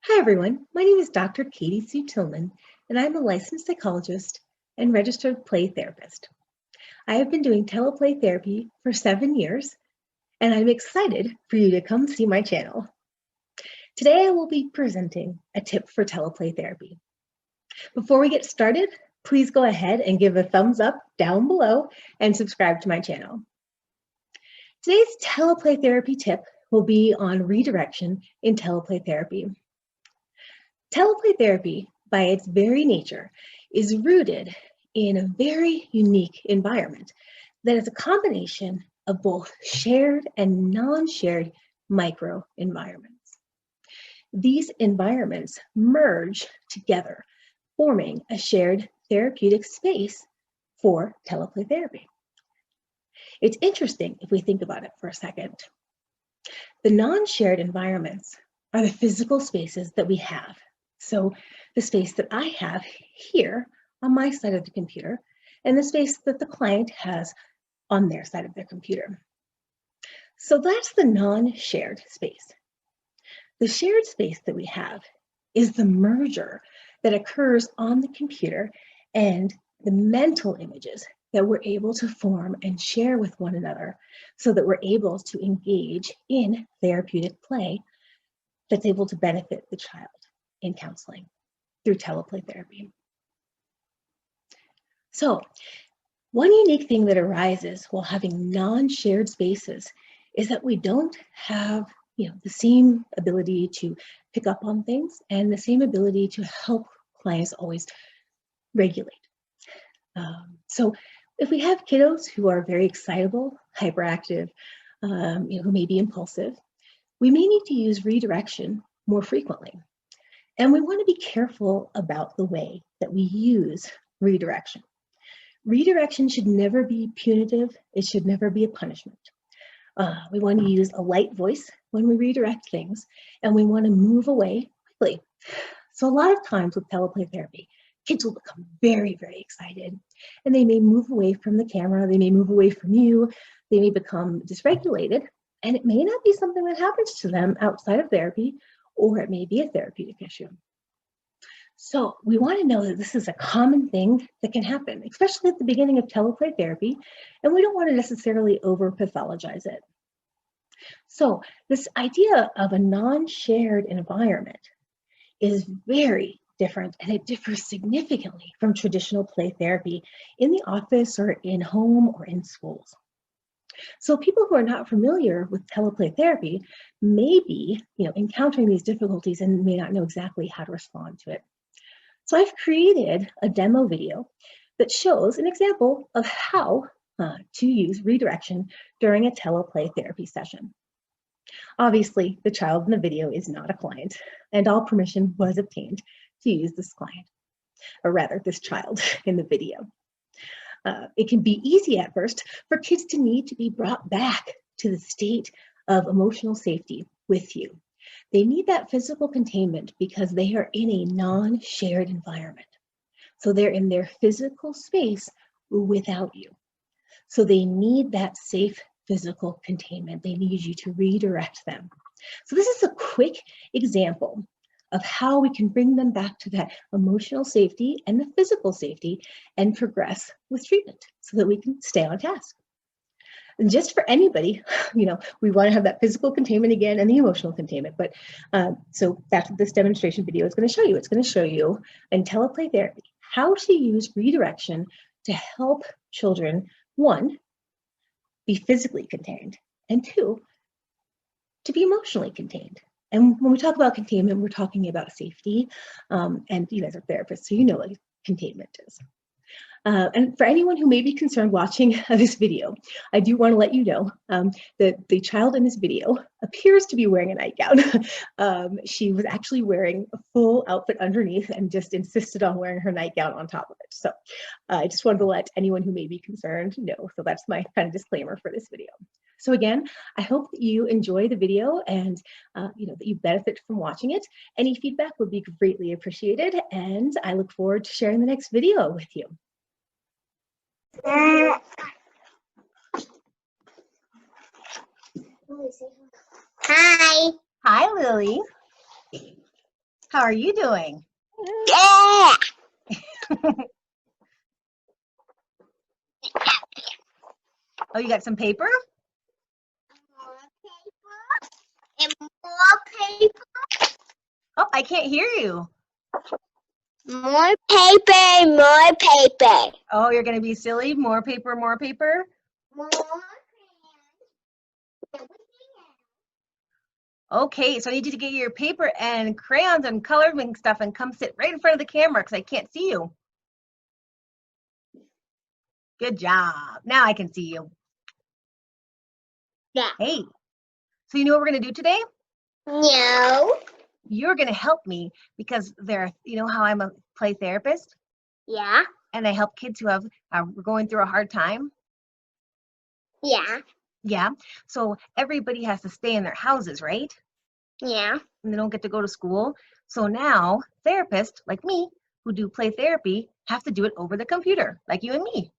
Hi everyone, my name is Dr. Katie Sue Tillman, and I'm a licensed psychologist and registered play therapist. I have been doing teleplay therapy for 7 years, and I'm excited for you to come see my channel. Today I will be presenting a tip for teleplay therapy. Before we get started, please go ahead and give a thumbs up down below and subscribe to my channel. Today's teleplay therapy tip will be on redirection in teleplay therapy. Teleplay therapy, by its very nature, is rooted in a very unique environment that is a combination of both shared and non-shared micro-environments. These environments merge together, forming a shared therapeutic space for teleplay therapy. It's interesting if we think about it for a second. The non-shared environments are the physical spaces that we have. So the space that I have here on my side of the computer and the space that the client has on their side of their computer. So that's the non-shared space. The shared space that we have is the merger that occurs on the computer and the mental images that we're able to form and share with one another so that we're able to engage in therapeutic play that's able to benefit the child in counseling through teleplay therapy. So one unique thing that arises while having non-shared spaces is that we don't have the same ability to pick up on things and the same ability to help clients always regulate. So if we have kiddos who are very excitable, hyperactive, who may be impulsive, we may need to use redirection more frequently. And we want to be careful about the way that we use redirection. Redirection should never be punitive. It should never be a punishment. We want to use a light voice when we redirect things, and we want to move away quickly. So a lot of times with teleplay therapy, kids will become very, very excited, and they may move away from the camera, they may move away from you, they may become dysregulated, and it may not be something that happens to them outside of therapy, or it may be a therapeutic issue. So we want to know that this is a common thing that can happen, especially at the beginning of teleplay therapy, and we don't want to necessarily over-pathologize it. So this idea of a non-shared environment is very different, and it differs significantly from traditional play therapy in the office or in home or in schools. So people who are not familiar with teleplay therapy may be encountering these difficulties and may not know exactly how to respond to it. So I've created a demo video that shows an example of how to use redirection during a teleplay therapy session. Obviously, the child in the video is not a client, and all permission was obtained to use this client, or rather this child in the video. It can be easy at first for kids to need to be brought back to the state of emotional safety with you. They need that physical containment because they are in a non-shared environment. So they're in their physical space without you. So they need that safe physical containment. They need you to redirect them. So this is a quick example of how we can bring them back to that emotional safety and the physical safety and progress with treatment so that we can stay on task. And just for anybody, we want to have that physical containment again and the emotional containment. But so that's what this demonstration video is going to show you. It's going to show you in teleplay therapy how to use redirection to help children, one, be physically contained, and two, to be emotionally contained. And when we talk about containment, we're talking about safety. And you guys are therapists, so you know what containment is. And for anyone who may be concerned watching this video, I do want to let you know that the child in this video appears to be wearing a nightgown. She was actually wearing a full outfit underneath and just insisted on wearing her nightgown on top of it. So I just wanted to let anyone who may be concerned know. So that's my kind of disclaimer for this video. So again, I hope that you enjoy the video and that you benefit from watching it. Any feedback would be greatly appreciated, and I look forward to sharing the next video with you. Hi. Hi, Lily. How are you doing? Yeah. Oh, you got some paper? More paper and more paper. Oh, I can't hear you. More paper, more paper. Oh, you're going to be silly. More paper, more paper. More crayons. Okay, so I need you to get your paper and crayons and coloring stuff and come sit right in front of the camera because I can't see you. Good job. Now I can see you. Yeah. Hey, so you know what we're going to do today? No. You're going to help me because you know how I'm a play therapist Yeah. and I help kids who are going through a hard time. Yeah. Yeah. So everybody has to stay in their houses, right? Yeah. And they don't get to go to school. So now therapists like me who do play therapy have to do it over the computer, like you and me.